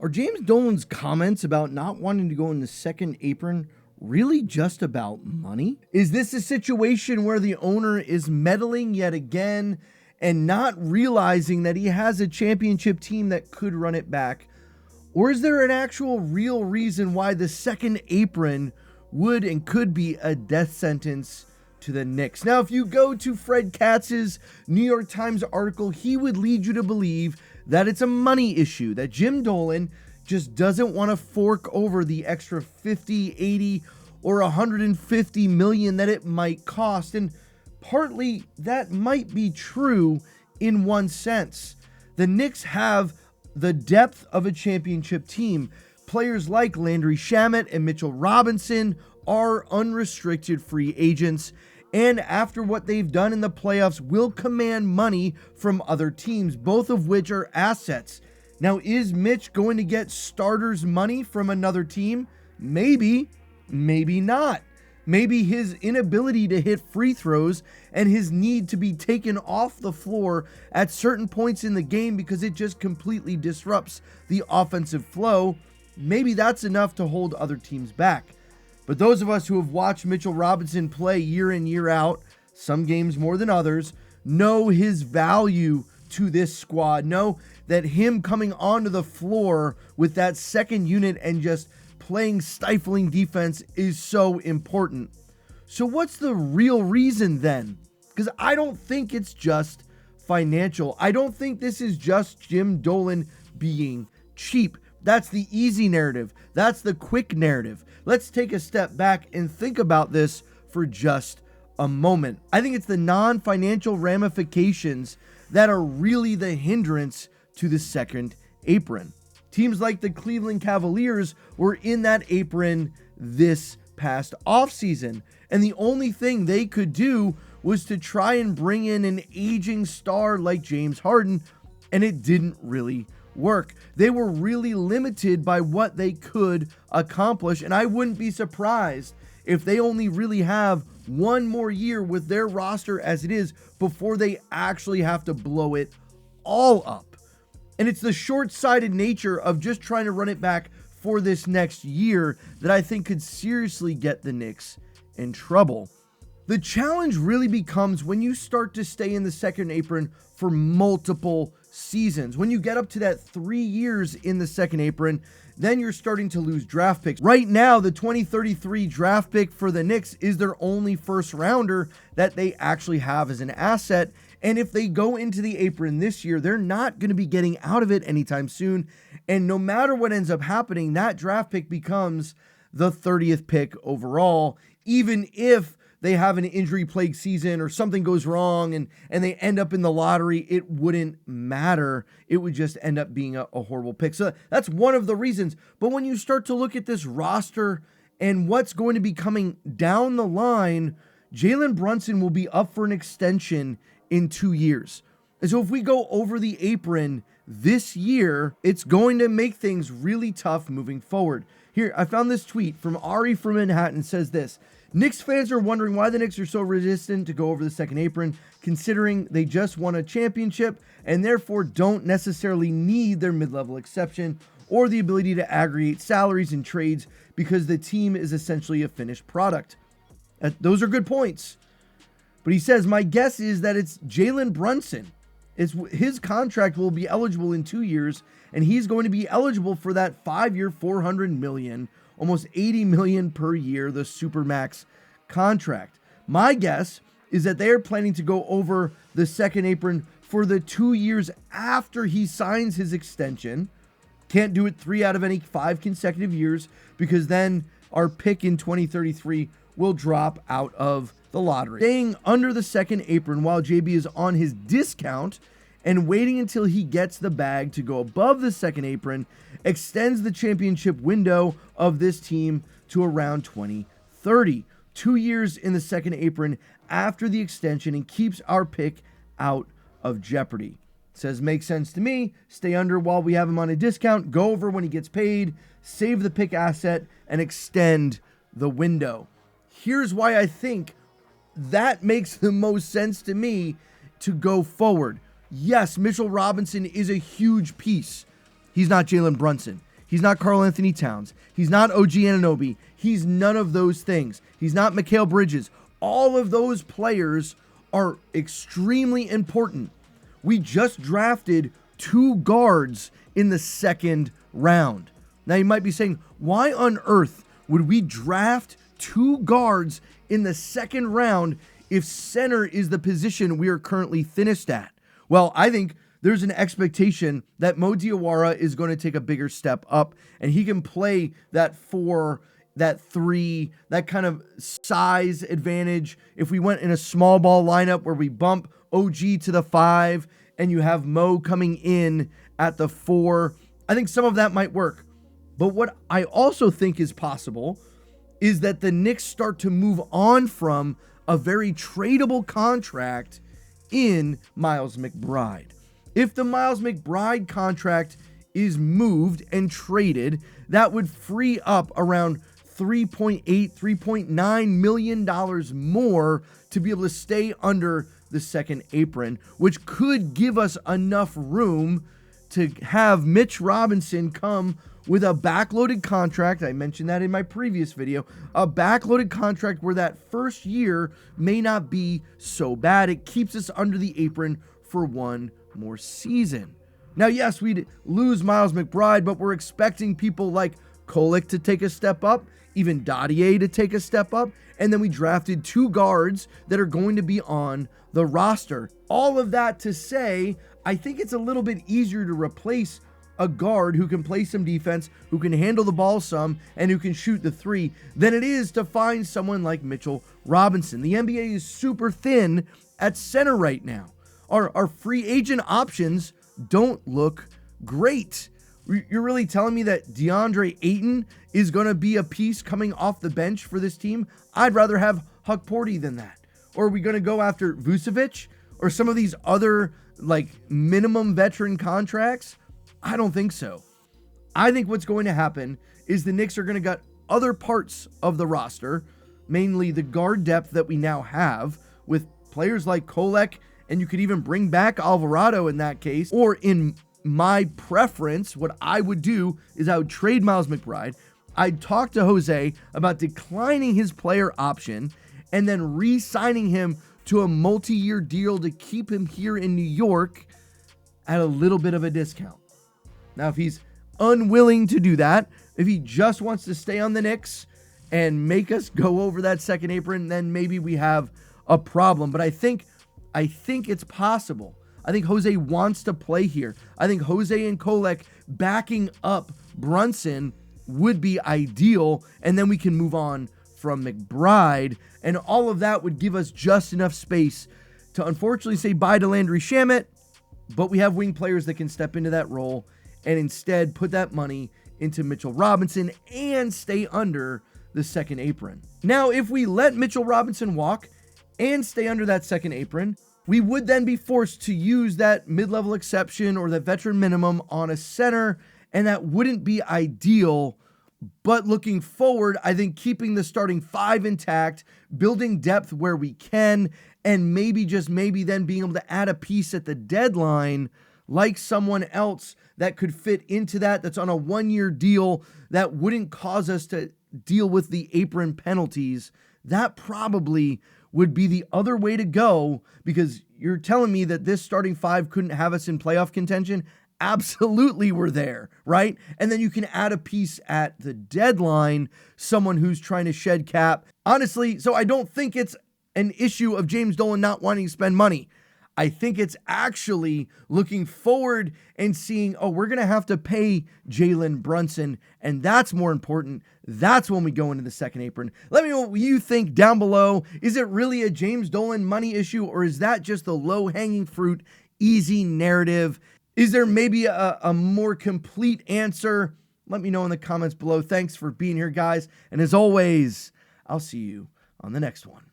Are James Dolan's comments about not wanting to go in the second apron really just about money? Is this a situation where the owner is meddling yet again and not realizing that he has a championship team that could run it back? Or is there an actual real reason why the second apron would and could be a death sentence to the Knicks? Now, if you go to Fred Katz's New York Times article, he would lead you to believe that it's a money issue, that Jim Dolan just doesn't want to fork over the extra 50, 80, or 150 million that it might cost. And partly that might be true in one sense. The Knicks have the depth of a championship team. Players like Landry Shamet and Mitchell Robinson are unrestricted free agents, and after what they've done in the playoffs, will command money from other teams, both of which are assets. Now, is Mitch going to get starters money from another team? Maybe, maybe not. Maybe his inability to hit free throws and his need to be taken off the floor at certain points in the game because it just completely disrupts the offensive flow, maybe that's enough to hold other teams back. But those of us who have watched Mitchell Robinson play year in, year out, some games more than others, know his value to this squad, know that him coming onto the floor with that second unit and just playing stifling defense is so important. So what's the real reason then? Because I don't think it's just financial. I don't think this is just Jim Dolan being cheap. That's the easy narrative. That's the quick narrative. Let's take a step back and think about this for just a moment. I think it's the non-financial ramifications that are really the hindrance to the second apron. Teams like the Cleveland Cavaliers were in that apron this past offseason, and the only thing they could do was to try and bring in an aging star like James Harden, and it didn't really work. They were really limited by what they could accomplish, and I wouldn't be surprised if they only really have one more year with their roster as it is before they actually have to blow it all up. And it's the short-sighted nature of just trying to run it back for this next year that I think could seriously get the Knicks in trouble. The challenge really becomes when you start to stay in the second apron for multiple seasons. When you get up to that 3 years in the second apron, then you're starting to lose draft picks. Right now, the 2033 draft pick for the Knicks is their only first rounder that they actually have as an asset. And if they go into the apron this year, they're not going to be getting out of it anytime soon. And no matter what ends up happening, that draft pick becomes the 30th pick overall, even if they have an injury-plagued season or something goes wrong and they end up in the lottery, it wouldn't matter. It would just end up being a horrible pick. So that's one of the reasons. But when you start to look at this roster and what's going to be coming down the line, Jalen Brunson will be up for an extension in 2 years. And so if we go over the apron this year, it's going to make things really tough moving forward. Here, I found this tweet from Ari from Manhattan. Says this: Knicks fans are wondering why the Knicks are so resistant to go over the second apron, considering they just won a championship and therefore don't necessarily need their mid-level exception or the ability to aggregate salaries and trades because the team is essentially a finished product. Those are good points. But he says, my guess is that it's Jalen Brunson. His contract will be eligible in 2 years, and he's going to be eligible for that 5-year, $400 million, almost $80 million per year, the Supermax contract. My guess is that they are planning to go over the second apron for the 2 years after he signs his extension. Can't do it 3 out of any 5 consecutive years because then our pick in 2033 will drop out of the lottery. Staying under the second apron while JB is on his discount and waiting until he gets the bag to go above the second apron extends the championship window of this team to around 2030. 2 years in the second apron after the extension and keeps our pick out of jeopardy. Says, makes sense to me. Stay under while we have him on a discount, go over when he gets paid, save the pick asset, and extend the window. Here's why I think that makes the most sense to me to go forward. Yes, Mitchell Robinson is a huge piece. He's not Jalen Brunson. He's not Karl Anthony Towns. He's not OG Anunoby. He's none of those things. He's not Mikal Bridges. All of those players are extremely important. We just drafted 2 guards in the second round. Now you might be saying, why on earth would we draft 2 guards in the second round if center is the position we are currently thinnest at? Well, I think there's an expectation that Mo Diawara is going to take a bigger step up and he can play that 4, that 3, that kind of size advantage. If we went in a small ball lineup where we bump OG to the 5 and you have Mo coming in at the 4, I think some of that might work. But what I also think is possible is that the Knicks start to move on from a very tradable contract in Miles McBride. If the Miles McBride contract is moved and traded, that would free up around $3.8, $3.9 million more to be able to stay under the second apron, which could give us enough room to have Mitch Robinson come with a backloaded contract. I mentioned that in my previous video, a backloaded contract where that first year may not be so bad. It keeps us under the apron for one more season. Now, yes, we'd lose Miles McBride, but we're expecting people like Kolek to take a step up, even Dadier to take a step up, and then we drafted 2 guards that are going to be on the roster. All of that to say, I think it's a little bit easier to replace a guard who can play some defense, who can handle the ball some, and who can shoot the 3 than it is to find someone like Mitchell Robinson. The NBA is super thin at center right now. Our free agent options don't look great. You're really telling me that DeAndre Ayton is going to be a piece coming off the bench for this team? I'd rather have Huck Porty than that. Or are we going to go after Vucevic or some of these other like minimum veteran contracts? I don't think so. I think what's going to happen is the Knicks are going to get other parts of the roster, mainly the guard depth that we now have with players like Kolek, and you could even bring back Alvarado in that case. Or in my preference, what I would do is I would trade Miles McBride. I'd talk to Jose about declining his player option and then re-signing him to a multi-year deal to keep him here in New York at a little bit of a discount. Now, if he's unwilling to do that, if he just wants to stay on the Knicks and make us go over that second apron, then maybe we have a problem. But I think it's possible. I think Jose wants to play here. I think Jose and Kolek backing up Brunson would be ideal, and then we can move on from McBride, and all of that would give us just enough space to unfortunately say bye to Landry Shamet, but we have wing players that can step into that role and instead put that money into Mitchell Robinson and stay under the second apron. Now, if we let Mitchell Robinson walk and stay under that second apron, we would then be forced to use that mid-level exception or the veteran minimum on a center, and that wouldn't be ideal. But looking forward, I think keeping the starting 5 intact, building depth where we can, and maybe just maybe then being able to add a piece at the deadline like someone else that could fit into that's on a 1-year deal that wouldn't cause us to deal with the apron penalties. That probably would be the other way to go, because you're telling me that this starting 5 couldn't have us in playoff contention. Absolutely, we're there, right? And then you can add a piece at the deadline, someone who's trying to shed cap. Honestly, so I don't think it's an issue of James Dolan not wanting to spend money. I think it's actually looking forward and seeing, oh, we're going to have to pay Jalen Brunson, and that's more important. That's when we go into the second apron. Let me know what you think down below. Is it really a James Dolan money issue, or is that just the low-hanging fruit, easy narrative? Is there maybe a more complete answer? Let me know in the comments below. Thanks for being here, guys. And as always, I'll see you on the next one.